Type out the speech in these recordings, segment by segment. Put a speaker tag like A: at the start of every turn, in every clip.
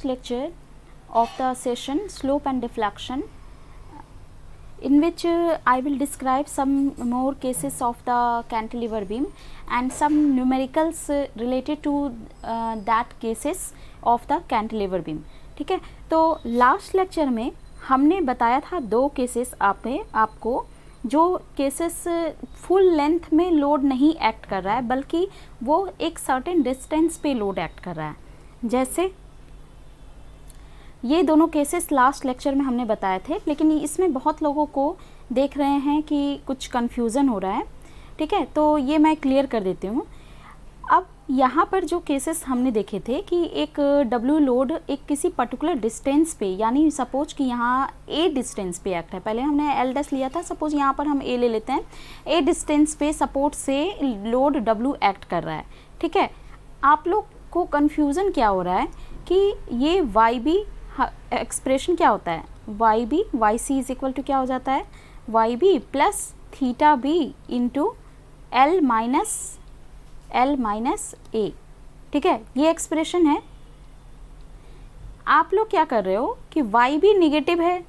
A: lecture of the session slope and deflection, in which I will describe some more cases of the cantilever beam and some numericals related to that cases of the cantilever beam. ठीक है, तो last lecture में हमने बताया था दो cases आपको जो केसेस फुल लेंथ में लोड नहीं एक्ट कर रहा है बल्कि वो एक सर्टेन डिस्टेंस पे लोड एक्ट कर रहा है। जैसे ये दोनों केसेस लास्ट लेक्चर में हमने बताए थे, लेकिन इसमें बहुत लोगों को देख रहे हैं कि कुछ कन्फ्यूज़न हो रहा है। ठीक है, तो ये मैं क्लियर कर देती हूँ। अब यहाँ पर जो केसेस हमने देखे थे कि एक डब्ल्यू लोड एक किसी पर्टिकुलर डिस्टेंस पे, यानी सपोज कि यहाँ ए डिस्टेंस पे एक्ट है, पहले हमने एल डैश लिया था, सपोज यहाँ पर हम ए ले लेते हैं। ए डिस्टेंस पे सपोर्ट से लोड डब्ल्यू एक्ट कर रहा है। ठीक है, आप लोग को कन्फ्यूज़न क्या हो रहा है कि ये वाई बी एक्सप्रेशन क्या होता है, Y B Y C is equal to क्या हो जाता है, Y B plus theta B into L minus A. ठीक है, ये एक्सप्रेशन है। आप लोग क्या कर रहे हो कि वाई बी निगेटिव है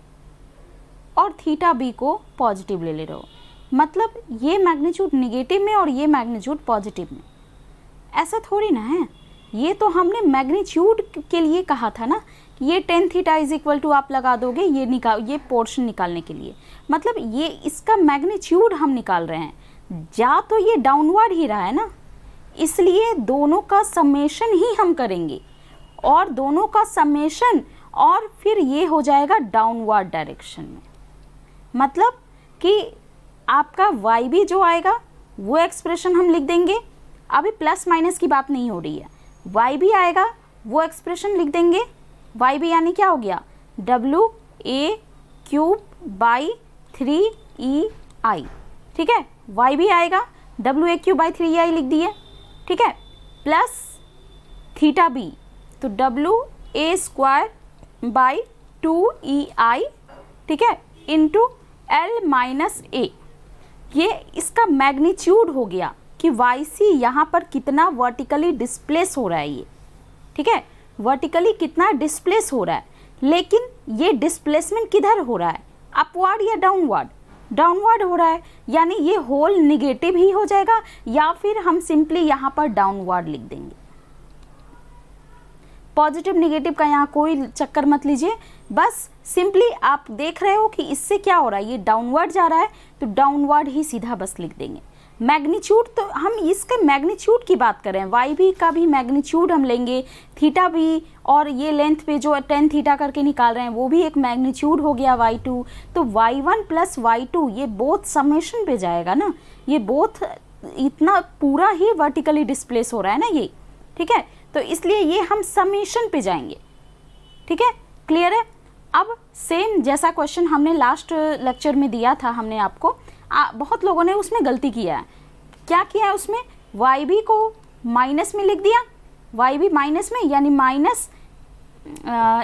A: और थीटा बी को पॉजिटिव ले रहे हो, मतलब ये मैग्नीट्यूड निगेटिव में और ये मैग्नीट्यूड पॉजिटिव में। ऐसा थोड़ी ना है, ये तो हमने मैग्नीट्यूड के लिए कहा था ना कि ये ten theta is equal to आप लगा दोगे ये पोर्शन निकालने के लिए, मतलब ये इसका मैग्नीट्यूड हम निकाल रहे हैं। जा तो ये डाउनवर्ड ही रहा है ना, इसलिए दोनों का समेशन ही हम करेंगे और दोनों का समेशन और फिर ये हो जाएगा डाउनवर्ड डायरेक्शन में। मतलब कि आपका वाई बी जो आएगा वो एक्सप्रेशन हम लिख देंगे, अभी प्लस माइनस की बात नहीं हो रही है। वाई बी आएगा वो एक्सप्रेशन लिख देंगे, वाई बी यानी क्या हो गया, W A cube by 3EI। ठीक है, वाई बी आएगा W A cube by 3EI लिख दिए। ठीक है, प्लस थीटा बी तो W A square by 2EI। ठीक है, इंटू एल माइनस ए। ये इसका मैग्नीट्यूड हो गया कि वाई सी यहाँ पर कितना वर्टिकली डिस्प्लेस हो रहा है ये। ठीक है, वर्टिकली कितना डिस्प्लेस हो रहा है, लेकिन ये डिस्प्लेसमेंट किधर हो रहा है, अपवर्ड या डाउनवर्ड? डाउनवर्ड हो रहा है, यानी ये होल निगेटिव ही हो जाएगा या फिर हम सिंपली यहाँ पर डाउनवर्ड लिख देंगे। पॉजिटिव निगेटिव का यहाँ कोई चक्कर मत लीजिए, बस सिंपली आप देख रहे हो कि इससे क्या हो रहा है, ये डाउनवर्ड जा रहा है तो डाउनवर्ड ही सीधा बस लिख देंगे। मैग्नीट्यूड तो हम इसके मैग्नीट्यूड की बात करें, वाई बी का भी मैग्नीट्यूड हम लेंगे, थीटा भी और ये लेंथ पे जो 10 थीटा करके निकाल रहे हैं वो भी एक मैग्नीट्यूड हो गया y2। तो y1 प्लस y2 ये बोथ समेशन पे जाएगा ना, ये बोथ इतना पूरा ही वर्टिकली डिस्प्लेस हो रहा है ना ये। ठीक है, तो इसलिए ये हम समेशन पे जाएंगे। ठीक है, क्लियर है। अब सेम जैसा क्वेश्चन हमने लास्ट लेक्चर में दिया था हमने आपको, बहुत लोगों ने उसमें गलती किया है। क्या किया है उसमें, वाई बी को माइनस में लिख दिया, वाई बी माइनस में यानी माइनस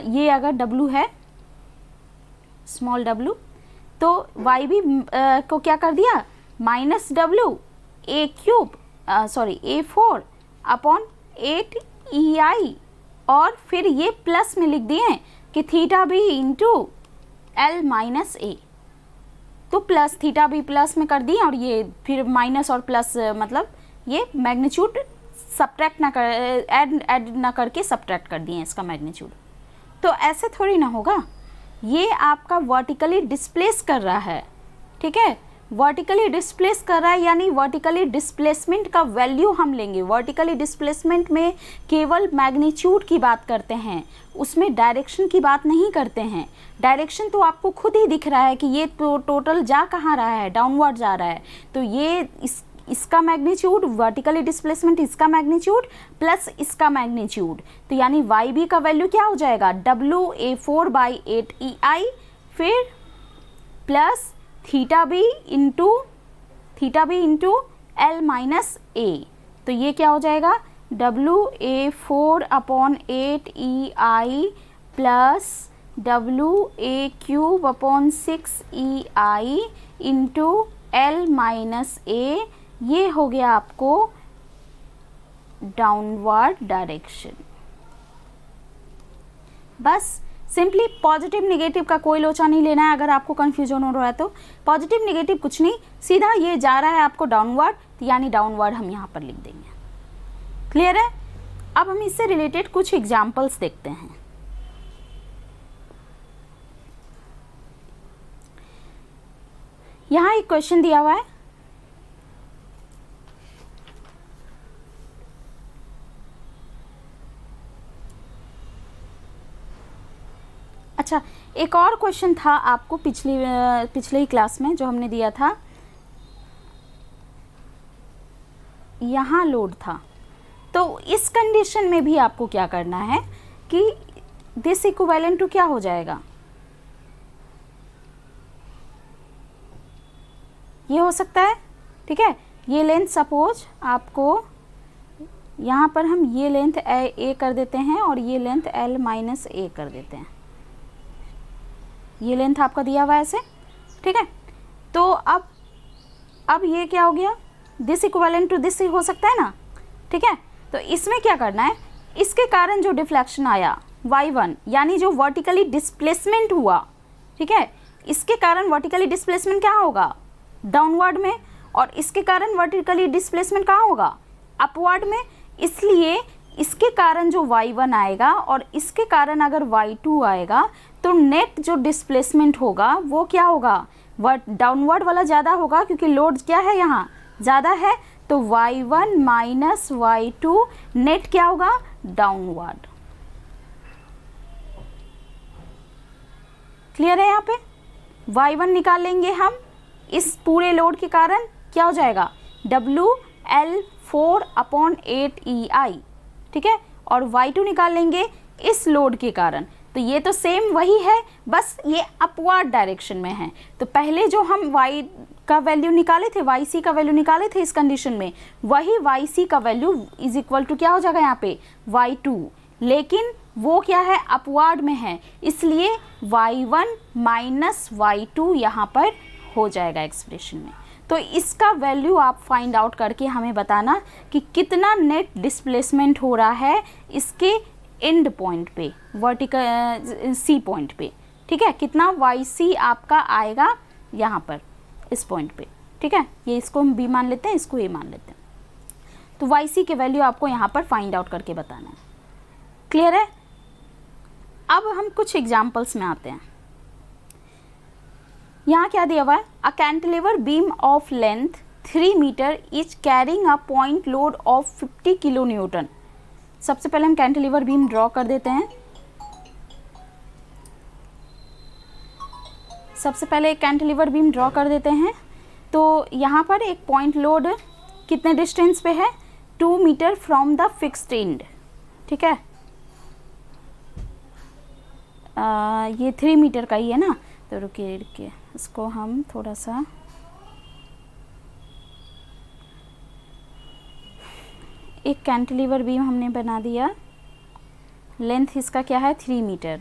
A: ये अगर डब्लू है स्मॉल डब्लू तो वाई बी को क्या कर दिया, minus W A cube A4 upon 8EI और फिर ये प्लस में लिख दिए कि theta B into L minus A. तो प्लस थीटा बी प्लस में कर दिए और ये फिर माइनस और प्लस, मतलब ये मैग्नीट्यूड सब्ट्रैक्ट ना कर ऐड ना करके सब्ट्रैक्ट कर दिए इसका मैग्नीट्यूड। तो ऐसे थोड़ी ना होगा, ये आपका वर्टिकली डिस्प्लेस कर रहा है। ठीक है, वर्टिकली डिस्प्लेस कर रहा है यानी वर्टिकली डिस्प्लेसमेंट का वैल्यू हम लेंगे। वर्टिकली डिस्प्लेसमेंट में केवल मैग्नीट्यूड की बात करते हैं, उसमें डायरेक्शन की बात नहीं करते हैं। डायरेक्शन तो आपको खुद ही दिख रहा है कि ये टोटल जा कहाँ रहा है, डाउनवर्ड जा रहा है। तो ये इसका मैग्नीट्यूड, वर्टिकली डिस्प्लेसमेंट इसका मैग्नीट्यूड प्लस इसका मैग्नीट्यूड, तो यानी वाई बी का वैल्यू क्या हो जाएगा, WA4 बाई 8EI फिर plus theta B into L minus A. तो ये क्या हो जाएगा, WA4 upon 8EI plus WA cube upon 6EI into L minus A. ये हो गया आपको डाउनवर्ड डायरेक्शन। बस सिंपली पॉजिटिव निगेटिव का कोई लोचा नहीं लेना है। अगर आपको कन्फ्यूजन हो रहा है तो पॉजिटिव निगेटिव कुछ नहीं, सीधा ये जा रहा है आपको डाउनवर्ड, यानी डाउनवर्ड हम यहाँ पर लिख देंगे। क्लियर है? अब हम इससे रिलेटेड कुछ एग्जाम्पल्स देखते हैं। यहाँ एक क्वेश्चन दिया हुआ है, अच्छा एक और क्वेश्चन था आपको पिछले ही क्लास में जो हमने दिया था, यहाँ लोड था। तो इस कंडीशन में भी आपको क्या करना है कि दिस इक्विवेलेंट टू क्या हो जाएगा, ये हो सकता है, ठीक है। ये लेंथ सपोज आपको यहाँ पर हम ये लेंथ ए कर देते हैं और ये लेंथ एल माइनस ए कर देते हैं। ये लेंथ आपका दिया हुआ है ऐसे, ठीक है। तो अब ये क्या हो गया, दिस इक्विवेलेंट टू दिस हो सकता है ना, ठीक है। तो इसमें क्या करना है, इसके कारण जो डिफ्लेक्शन आया y1 यानी जो वर्टिकली डिस्प्लेसमेंट हुआ, ठीक है, इसके कारण वर्टिकली डिस्प्लेसमेंट क्या होगा, डाउनवर्ड में, और इसके कारण वर्टिकली डिस्प्लेसमेंट कहाँ होगा, अपवर्ड में। इसलिए इसके कारण जो y1 आएगा और इसके कारण अगर y2 आएगा तो नेट जो डिस्प्लेसमेंट होगा वो क्या होगा, डाउनवर्ड वाला ज़्यादा होगा क्योंकि लोड क्या है यहाँ ज़्यादा है। तो y1 माइनस y2 नेट क्या होगा, डाउनवर्ड। क्लियर है? यहाँ पे y1 निकालेंगे हम, इस पूरे लोड के कारण क्या हो जाएगा, WL4/8EI, ठीक है। और y2 निकालेंगे इस लोड के कारण, तो ये तो सेम वही है, बस ये अपवर्ड डायरेक्शन में है। तो पहले जो हम y का वैल्यू निकाले थे, yc का वैल्यू निकाले थे इस कंडीशन में, वही yc का वैल्यू इज इक्वल टू क्या हो जाएगा यहाँ पे, y2, लेकिन वो क्या है, अपवर्ड में है, इसलिए y1 माइनस y2 यहाँ पर हो जाएगा एक्सप्रेशन में। तो इसका वैल्यू आप फाइंड आउट करके हमें बताना कि कितना नेट डिस्प्लेसमेंट हो रहा है इसके एंड पॉइंट पे, वर्टिकल सी पॉइंट पे, ठीक है, कितना yc आपका आएगा यहाँ पर इस पॉइंट पे, ठीक है। ये इसको हम b मान लेते हैं, इसको a मान लेते हैं। तो yc के वैल्यू आपको यहाँ पर फाइंड आउट करके बताना है। क्लियर है? अब हम कुछ एग्जाम्पल्स में आते हैं। यहाँ क्या दिया हुआ है, a cantilever beam of length 3 metre is carrying a point load of 50 kilo newton. सबसे पहले हम कैंटिलीवर बीम ड्रॉ कर देते हैं। सबसे पहले एक कैंटिलीवर बीम ड्रॉ कर देते हैं। तो यहाँ पर एक पॉइंट लोड कितने डिस्टेंस पे है, 2 metre from the fixed end, ठीक है। ये 3 मीटर का ही है ना, तो रुकिए इसको हम थोड़ा सा एक कैंटिलीवर बीम हमने बना दिया, लेंथ इसका क्या है 3 मीटर,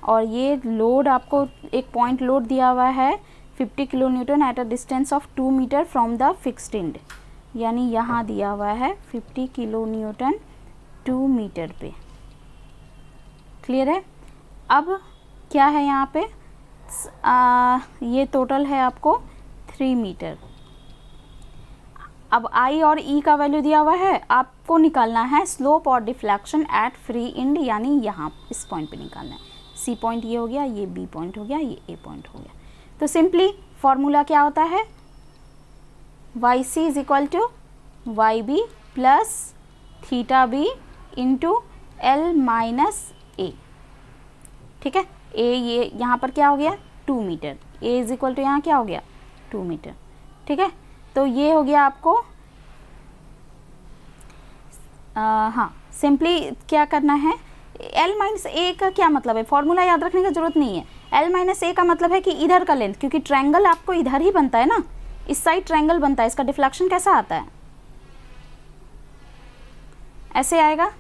A: और ये लोड आपको एक पॉइंट लोड दिया हुआ है 50 kilo newton at a distance of 2 metre from the fixed end, यानी यहाँ दिया हुआ है 50 किलो न्यूटन 2 मीटर पे। क्लियर है? अब क्या है यहाँ पे, ये टोटल है आपको 3 मीटर। अब I और E का वैल्यू दिया हुआ है, आपको निकालना है स्लोप और डिफ्लेक्शन एट फ्री एंड, यानी यहाँ इस पॉइंट पे निकालना है। C पॉइंट ये हो गया, ये B पॉइंट हो गया, ये A पॉइंट हो गया। तो सिंपली फॉर्मूला क्या होता है, YC is equal to YB plus theta B into L minus A, ठीक है। A ये यहाँ पर क्या हो गया 2 metre, A is equal to यहाँ क्या हो गया 2 मीटर, ठीक है। तो ये हो गया आपको, हाँ सिंपली क्या करना है, L माइनस A का क्या मतलब है, फॉर्मूला याद रखने की जरूरत नहीं है। L माइनस A का मतलब है कि इधर का लेंथ, क्योंकि ट्रायंगल आपको इधर ही बनता है ना, इस साइड ट्रायंगल बनता है, इसका डिफ्लेक्शन कैसा आता है, ऐसे आएगा,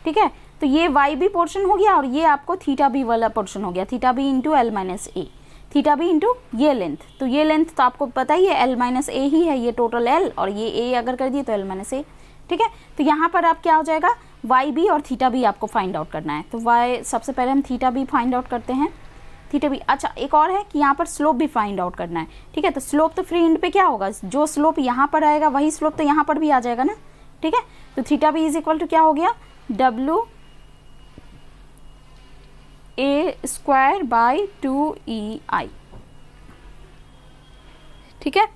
A: ठीक है। तो ये YB पोर्शन हो गया और ये आपको थीटा B वाला पोर्शन हो गया, theta B into L minus A, theta B into ये लेंथ। तो ये लेंथ तो आपको पता ही है L माइनस A ही है, ये टोटल L और ये A अगर कर दिए तो L माइनस A, ठीक है। तो यहाँ पर आप क्या हो जाएगा वाई बी और थीटा बी आपको फाइंड आउट करना है। तो वाई, सबसे पहले हम थीटा बी फाइंड आउट करते हैं, थीटा बी। अच्छा, एक और है कि यहाँ पर स्लोप भी फाइंड आउट करना है, ठीक है। तो स्लोप तो फ्री एंड पे क्या होगा, जो स्लोप यहाँ पर आएगा वही स्लोप तो यहाँ पर भी आ जाएगा ना, ठीक है। तो theta B is equal to क्या हो गया, W A square by 2EI, ठीक है,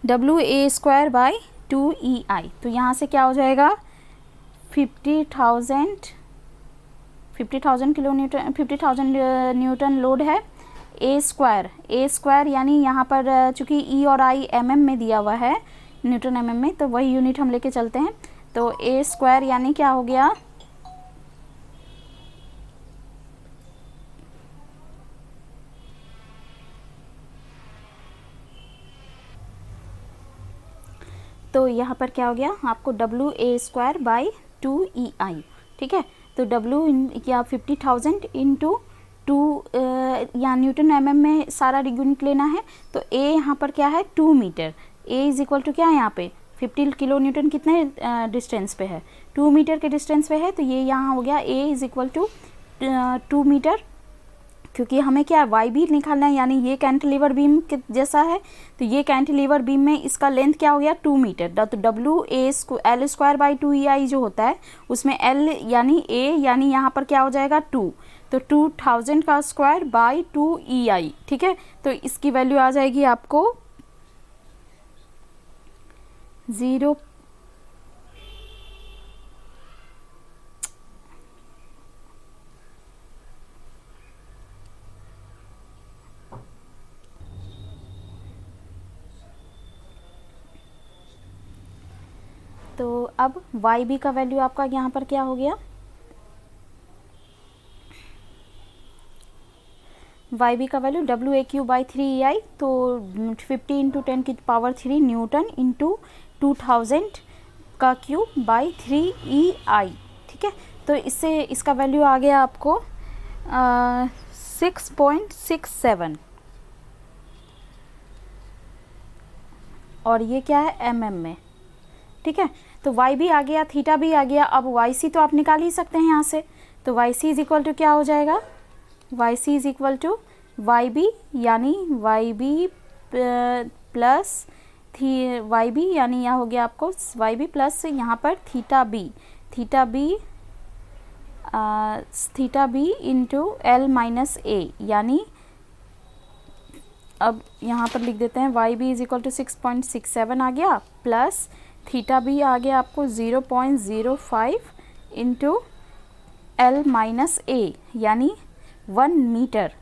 A: W A square by 2EI। तो यहाँ से क्या हो जाएगा 50,000 किलो न्यूटन, 50,000 न्यूटन लोड है। ए स्क्वायर यानी यहाँ पर चूँकि ई और आई एमएम में दिया हुआ है, न्यूटन एमएम में, तो वही यूनिट हम लेके चलते हैं। तो ए स्क्वायर यानी क्या हो गया, तो यहाँ पर क्या हो गया आपको W A square by 2EI, ठीक है। तो डब्ल्यू या 50,000 इंटू 2, यहाँ न्यूटन एमएम में सारा यूनिट लेना है। तो ए यहाँ पर क्या है 2 metre, A is equal to क्या है यहाँ पे 50 किलो न्यूटन कितने डिस्टेंस पे है, 2 मीटर के डिस्टेंस पे है। तो ये यहाँ हो गया ए इज इक्वल टू 2 मीटर, क्योंकि हमें क्या है वाई भी निकालना है, यानी ये कैंटिलीवर बीम के जैसा है। तो ये कैंटिलीवर बीम में इसका लेंथ क्या हो गया 2 मीटर। तो W A L square by 2EI जो होता है उसमें एल यानी ए यानी यहाँ पर क्या हो जाएगा 2, तो 2000 का स्क्वायर बाई 2EI, ठीक है। तो इसकी वैल्यू आ जाएगी आपको 0, तो अब वाई बी का वैल्यू आपका यहाँ पर क्या हो गया, वाई बी का value W A Q by 3EI, तो 50 इंटू 10 की पावर 3 न्यूटन इंटू 2000 का क्यू बाई 3EI, ठीक है। तो इससे इसका वैल्यू आ गया आपको 6.67, और ये क्या है एमएम में, ठीक है। तो वाई भी आ गया, थीटा भी आ गया। अब वाई सी तो आप निकाल ही सकते हैं यहाँ से। तो Y C is equal to क्या हो जाएगा, Y C is equal to Y B यानी वाई बी प्लस थी, वाई बी यानी यह हो गया आपको वाई बी प्लस यहाँ पर theta B into L minus A, यानी अब यहाँ पर लिख देते हैं Y B is equal to 6.67 आ गया, प्लस थीटा बी आ गया आपको 0.05 इंटू एल माइनस ए यानी 1 मीटर,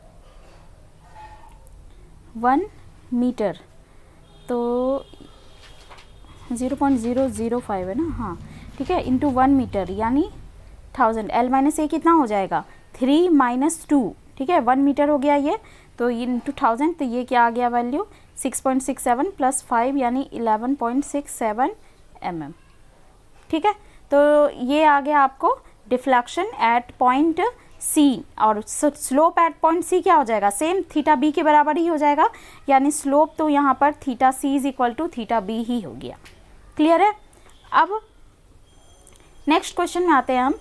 A: तो 0.005 है ना, हाँ ठीक है, इंटू 1 मीटर यानी 1000, एल माइनस ए कितना हो जाएगा 3 माइनस 2, ठीक है, 1 मीटर हो गया ये, तो इंटू 1000, तो ये क्या आ गया वैल्यू 6.67 प्लस 5 यानी 11.67 mm, ठीक है। तो ये आ गया आपको डिफ्लेक्शन एट पॉइंट सी, और स्लोप एट पॉइंट सी क्या हो जाएगा, सेम थीटा बी के बराबर ही हो जाएगा, यानी स्लोप तो यहाँ पर theta C is equal to theta B ही हो गया। क्लियर है। अब नेक्स्ट क्वेश्चन में आते हैं हम,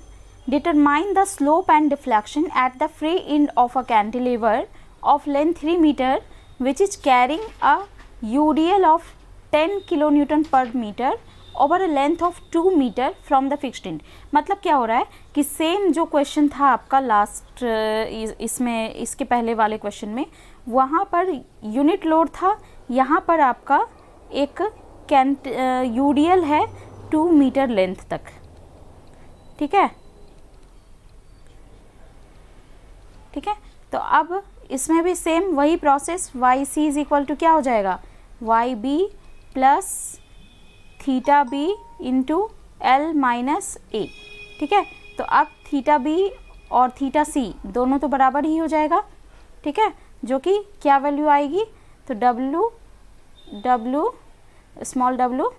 A: determine the slope and deflection at the free end of a cantilever of length 3 meter which is carrying a UDL of 10 kilonewton per meter over a length of 2 meter from the fixed end। मतलब क्या हो रहा है कि same जो question था आपका last इसमें इसके पहले वाले क्वेश्चन में, वहाँ पर यूनिट लोड था, यहाँ पर आपका एक UDL है 2 मीटर लेंथ तक, ठीक है, ठीक है। तो अब इसमें भी सेम वही process, Y C is equal to क्या हो जाएगा Y B plus theta B into L minus A, ठीक है। तो अब थीटा बी और थीटा सी दोनों तो बराबर ही हो जाएगा, ठीक है, जो कि क्या वैल्यू आएगी, तो W small W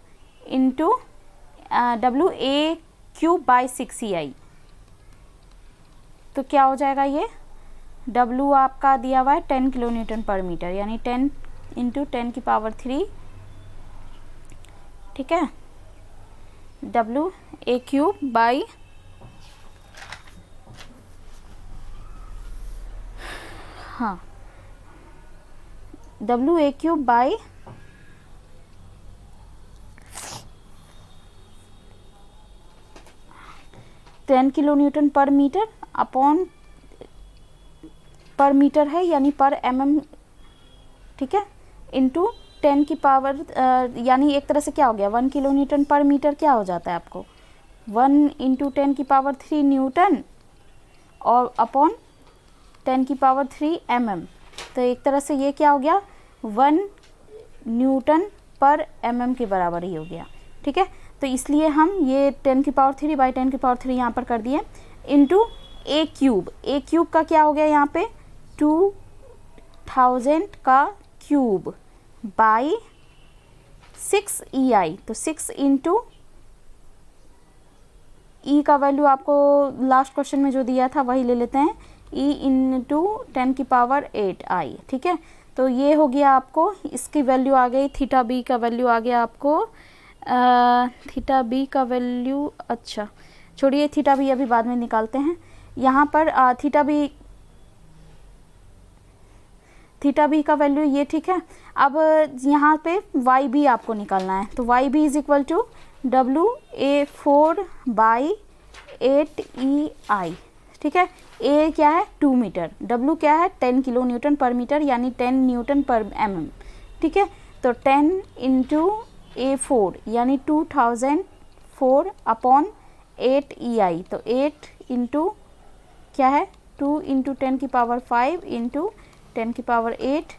A: into W A cube by 6EI, तो क्या हो जाएगा ये W आपका दिया हुआ है 10 किलो न्यूटन पर मीटर, यानी 10 इंटू 10 की पावर 3, ठीक है, W ए क्यूब बाई हाँ W A cube by ten kilo Newton पर मीटर अपॉन पर मीटर है यानी पर एमएम, ठीक है, इंटू 10 की पावर यानी एक तरह से क्या हो गया 1 किलो न्यूटन पर मीटर क्या हो जाता है आपको 1 इंटू 10 की पावर 3 न्यूटन और अपॉन 10 की पावर 3 एमएम। तो एक तरह से ये क्या हो गया 1 न्यूटन पर एमएम के बराबर ही हो गया, ठीक है। तो इसलिए हम ये 10 की पावर 3 बाई 10 की पावर 3 यहाँ पर कर दिए इंटू ए क्यूब का क्या हो गया यहाँ पे 2000 का क्यूब बाई 6 EI। तो 6 इंटू ई का वैल्यू आपको लास्ट क्वेश्चन में जो दिया था वही ले लेते हैं ई इंटू 10 की पावर 8I, ठीक है। तो ये हो गया आपको, इसकी वैल्यू आ गई थीटा बी का वैल्यू आ गया आपको थीटा बी का वैल्यू, अच्छा छोड़िए थीटा बी अभी बाद में निकालते हैं। यहाँ पर थीटा बी का वैल्यू ये, ठीक है। अब यहाँ पे वाई बी आपको निकालना है, तो Y B is equal to WA4 by 8EI, ठीक है। ए क्या है 2 मीटर, W क्या है 10 किलो न्यूटन पर मीटर यानी 10 न्यूटन पर mm, ठीक है। तो 10 इंटू A4 यानी 2004 अपॉन 8EI। तो 8 इंटू क्या है 2 इंटू 10 की पावर 5 इंटू 10 की पावर 8,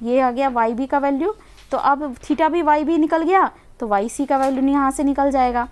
A: ये आ गया वाई बी का वैल्यू। तो अब थीटा भी वाई बी निकल गया तो वाई सी का वैल्यू यहाँ से निकल जाएगा।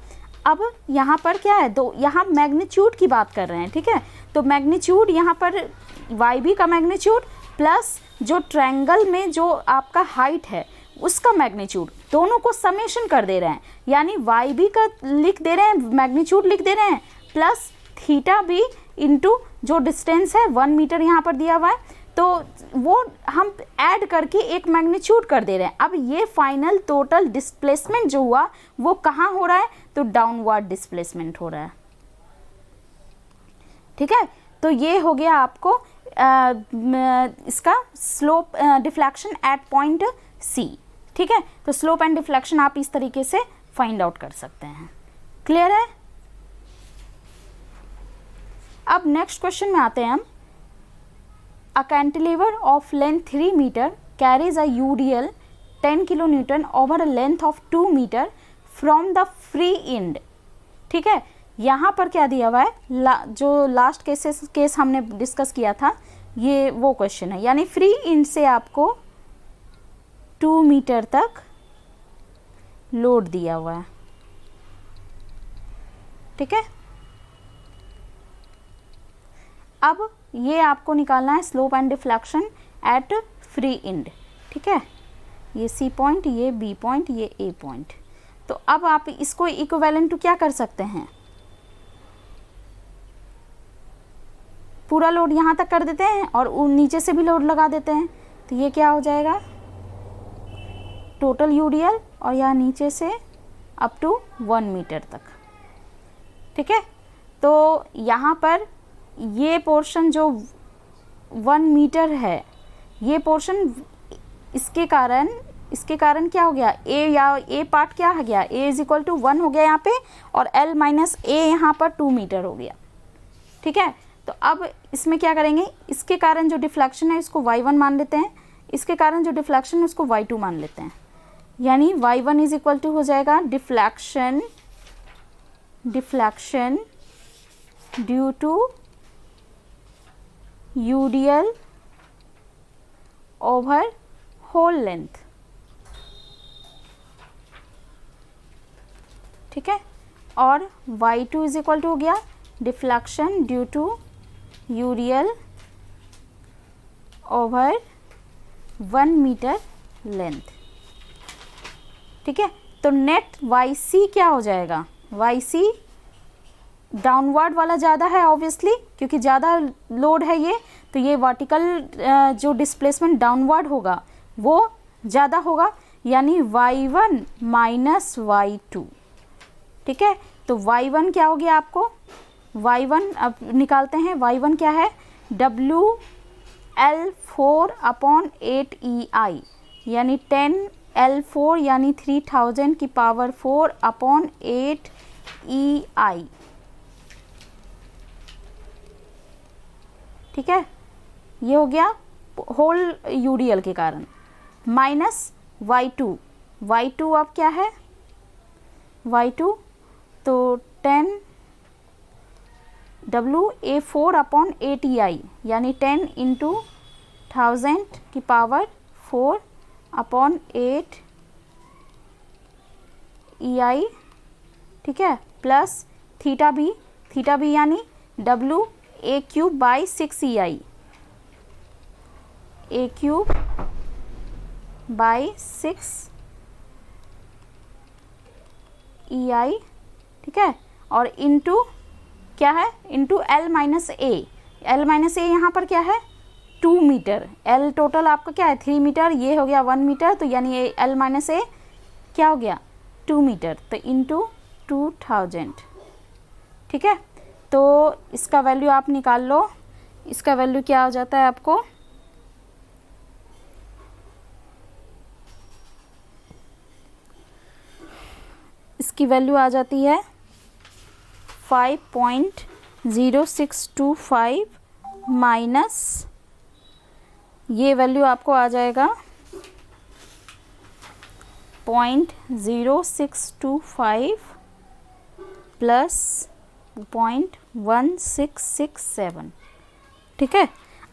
A: अब यहाँ पर क्या है दो, यहाँ मैग्नीट्यूड की बात कर रहे हैं, ठीक है। तो मैग्नीट्यूड यहाँ पर वाई बी का मैग्नीट्यूड प्लस जो ट्रायंगल में जो आपका हाइट है उसका मैग्नीट्यूड, दोनों को समेशन कर दे रहे हैं, यानी वाई बी का लिख दे रहे हैं मैग्नीट्यूड लिख दे रहे हैं प्लस थीटा बी इंटू जो डिस्टेंस है 1 मीटर यहाँ पर दिया हुआ है, तो वो हम ऐड करके एक मैग्नीट्यूड कर दे रहे हैं। अब ये फाइनल टोटल डिस्प्लेसमेंट जो हुआ वो कहाँ हो रहा है, तो डाउनवर्ड डिस्प्लेसमेंट हो रहा है, ठीक है। तो ये हो गया आपको इसका slope deflection at point C, ठीक है। तो स्लोप एंड डिफ्लेक्शन आप इस तरीके से फाइंड आउट कर सकते हैं। क्लियर है। अब नेक्स्ट क्वेश्चन में आते हैं हम। A cantilever of length 3 meter carries a UDL 10 kilonewton over a length of 2 meter from the free end, ठीक है। यहाँ पर क्या दिया हुआ है, जो लास्ट केस हमने डिस्कस किया था ये वो क्वेश्चन है, यानी फ्री एंड से आपको 2 मीटर तक लोड दिया हुआ है, ठीक है। अब ये आपको निकालना है slope and deflection at free and, ठीक है। ये सी पॉइंट, ये बी पॉइंट, ये ए पॉइंट। तो अब आप इसको इक्विवेलेंट टू क्या कर सकते हैं, पूरा लोड यहाँ तक कर देते हैं और नीचे से भी लोड लगा देते हैं। तो ये क्या हो जाएगा टोटल यूडीएल और यहाँ नीचे से अप टू 1 मीटर तक, ठीक है। तो यहाँ पर ये पोर्शन जो 1 मीटर है, ये पोर्शन इसके कारण क्या हो गया ए पार्ट क्या हो गया, ए इज इक्वल टू 1 हो गया यहाँ पे और एल माइनस ए यहाँ पर 2 मीटर हो गया, ठीक है। तो अब इसमें क्या करेंगे, इसके कारण जो डिफ्लेक्शन है इसको y1 मान लेते हैं, इसके कारण जो डिफ्लेक्शन है उसको y2 मान लेते हैं, यानी y1 इज इक्वल टू हो जाएगा deflection due to UDL over whole length, ठीक है। और y2 इज इक्वल टू हो गया deflection due to UDL over 1 metre length, ठीक है। तो नेट YC क्या हो जाएगा, YC डाउनवर्ड वाला ज़्यादा है ऑब्वियसली क्योंकि ज़्यादा लोड है ये, तो ये वर्टिकल जो डिस्प्लेसमेंट डाउनवर्ड होगा वो ज़्यादा होगा, यानी y1 माइनस y2, ठीक है। तो y1 क्या हो गया आपको, y1 अब निकालते हैं, y1 क्या है, WL4/8EI यानी 10L4 यानी 3000 की पावर 4/8EI। ठीक है, ये हो गया होल यूडीएल के कारण, माइनस y2, y2 अब क्या है, y2 तो 10WA4/8EI यानी 10 इंटू 1000 की पावर 4/8EI। ठीक है, प्लस थीटा बी यानी WA3/6EI, A3/6EI। ठीक है, और इंटू क्या है, इंटू L-A, L-A यहाँ पर क्या है 2 मीटर, L टोटल आपका क्या है 3 मीटर, ये हो गया 1 मीटर, तो यानी ये L-A क्या हो गया 2 मीटर, तो इंटू 2000। ठीक है, तो इसका वैल्यू आप निकाल लो, इसका वैल्यू क्या हो जाता है आपको, इसकी वैल्यू आ जाती है 5.0625 माइनस ये वैल्यू आपको आ जाएगा 0.0625 प्लस 0.1667। ठीक है,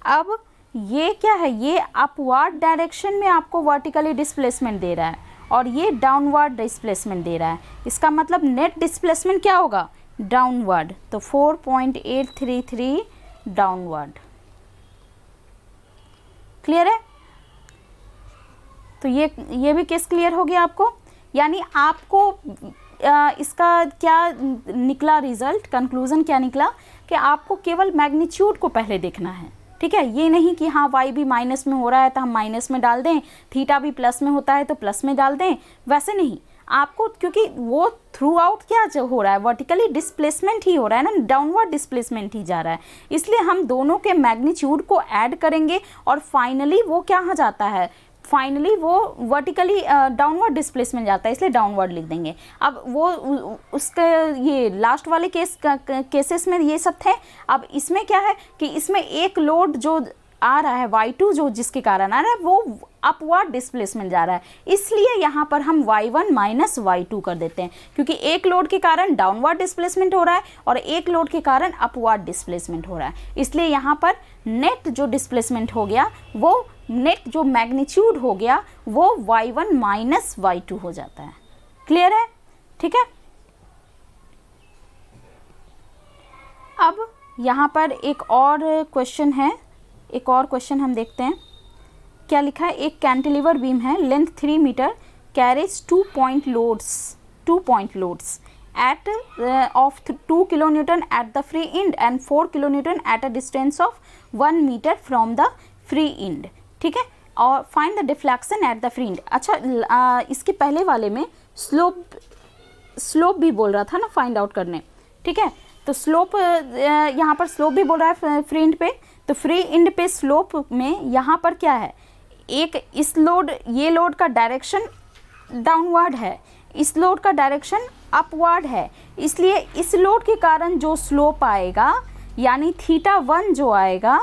A: अब ये क्या है, ये अपवर्ड डायरेक्शन में आपको वर्टिकली डिस्प्लेसमेंट दे रहा है और ये डाउनवर्ड डिस्प्लेसमेंट दे रहा है, इसका मतलब नेट डिस्प्लेसमेंट क्या होगा, डाउनवर्ड, तो 4.833 डाउनवर्ड। क्लियर है, तो ये भी केस क्लियर हो गया आपको, यानी आपको इसका क्या निकला रिजल्ट, कंक्लूजन क्या निकला कि आपको केवल मैग्नीट्यूड को पहले देखना है। ठीक है, ये नहीं कि हाँ y भी माइनस में हो रहा है तो हम माइनस में डाल दें, थीटा भी प्लस में होता है तो प्लस में डाल दें, वैसे नहीं आपको, क्योंकि वो थ्रू आउट क्या हो रहा है, वर्टिकली डिस्प्लेसमेंट ही हो रहा है ना, डाउनवर्ड डिस्प्लेसमेंट ही जा रहा है, इसलिए हम दोनों के मैग्नीट्यूड को ऐड करेंगे और फाइनली वो क्या हो जाता है, फाइनली वो वर्टिकली डाउनवर्ड डिस्प्लेसमेंट जाता है, इसलिए डाउनवर्ड लिख देंगे। अब वो उसके ये लास्ट वाले केसेस में ये सब थे। अब इसमें क्या है कि इसमें एक लोड जो आ रहा है y2 जो जिसके कारण आ रहा है वो अपवर्ड डिस्प्लेसमेंट जा रहा है, इसलिए यहाँ पर हम y1 माइनस y2 कर देते हैं, क्योंकि एक लोड के कारण डाउनवर्ड डिस्प्लेसमेंट हो रहा है और एक लोड के कारण अपवर्ड डिस्प्लेसमेंट हो रहा है, इसलिए यहाँ पर नेट जो डिस्प्लेसमेंट हो गया, वो नेट जो मैग्नीट्यूड हो गया वो y1 माइनस y2 हो जाता है। क्लियर है, ठीक है। अब यहाँ पर एक और क्वेश्चन है, एक और क्वेश्चन हम देखते हैं क्या लिखा है। एक कैंटिलीवर बीम है, length 3 metre, carries 2 point loads at of 2 kilonewton at the free end and 4 kilonewton at a distance of 1 meter from the free end। ठीक है, और find the deflection at the free and. अच्छा, इसके पहले वाले में slope भी बोल रहा था ना फाइंड आउट करने। ठीक है, तो स्लोप यहाँ पर स्लोप भी बोल रहा है फ्री एंड पे, तो फ्री एंड पे स्लोप में यहाँ पर क्या है, एक इस लोड, ये लोड का डायरेक्शन डाउनवर्ड है, इस लोड का डायरेक्शन अपवर्ड है, इसलिए इस लोड के कारण जो स्लोप आएगा यानी θ1 जो आएगा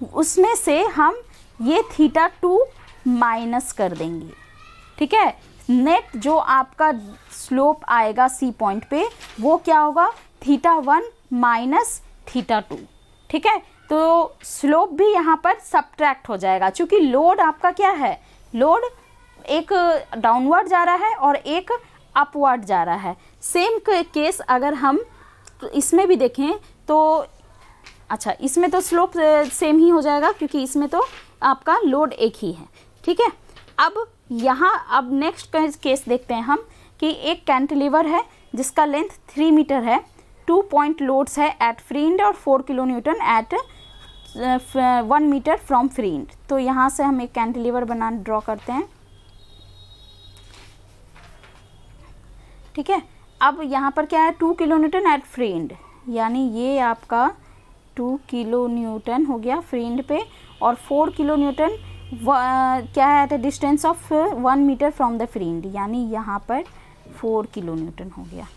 A: उसमें से हम ये θ2 माइनस कर देंगे। ठीक है, नेट जो आपका स्लोप आएगा सी पॉइंट पे वो क्या होगा, θ1 माइनस θ2। ठीक है, तो स्लोप भी यहाँ पर सब्ट्रैक्ट हो जाएगा, क्योंकि लोड आपका क्या है, लोड एक डाउनवर्ड जा रहा है और एक अपवर्ड जा रहा है। सेम केस अगर हम इसमें भी देखें तो अच्छा, इसमें तो स्लोप सेम ही हो जाएगा क्योंकि इसमें तो आपका लोड एक ही है। ठीक है, अब यहाँ अब नेक्स्ट केस देखते हैं हम कि एक कैंटिलीवर है जिसका लेंथ 3 मीटर है, 2 पॉइंट लोड्स है एट फ्री एंड और 4 kilonewton at 1 metre from free end. तो यहाँ से हम एक कैंटिलीवर ड्रॉ करते हैं। ठीक है, अब यहाँ पर क्या है 2 kilo newton at free end, यानी ये आपका 2 किलो न्यूटन हो गया फ्री एंड पे, और 4 किलो न्यूटन क्या है at a distance of 1 metre from the free end, यानी यहाँ पर 4 किलो न्यूटन हो गया।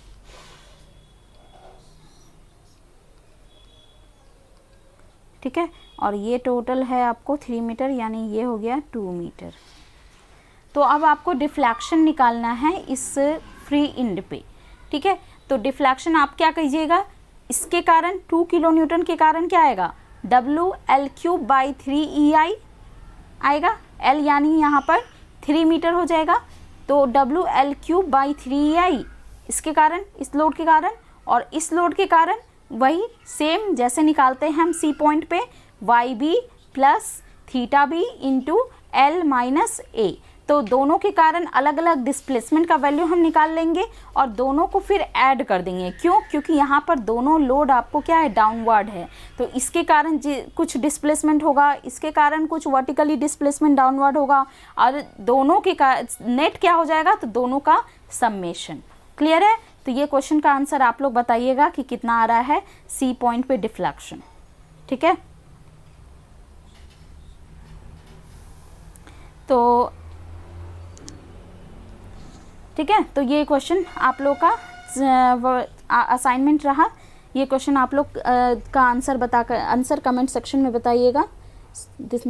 A: ठीक है, और ये टोटल है आपको 3 मीटर, यानी ये हो गया 2 मीटर। तो अब आपको डिफ्लेक्शन निकालना है इस फ्री एंड पे। ठीक है, तो डिफ्लेक्शन आप क्या कीजिएगा, इसके कारण 2 किलो न्यूटन के कारण क्या आएगा, WL3/3EI आएगा, L यानी यहाँ पर 3 मीटर हो जाएगा, तो WL3/3EI इसके कारण, इस लोड के कारण, और इस लोड के कारण वही सेम जैसे निकालते हैं हम सी पॉइंट पे, YB plus theta B into L minus A। तो दोनों के कारण अलग अलग डिस्प्लेसमेंट का वैल्यू हम निकाल लेंगे और दोनों को फिर ऐड कर देंगे। क्यों? क्योंकि यहाँ पर दोनों लोड आपको क्या है, डाउनवर्ड है, तो इसके कारण कुछ डिस्प्लेसमेंट होगा, इसके कारण कुछ वर्टिकली डिस्प्लेसमेंट डाउनवर्ड होगा, और दोनों के नेट क्या हो जाएगा, तो दोनों का सम्मेशन। क्लियर है? तो ये क्वेश्चन का आंसर आप लोग बताइएगा कि कितना आ रहा है सी पॉइंट पे डिफ्लेक्शन। ठीक है, तो ठीक है, तो ये क्वेश्चन आप लोग का असाइनमेंट रहा। ये क्वेश्चन आप लोग का आंसर कमेंट सेक्शन में बताइएगा। दिस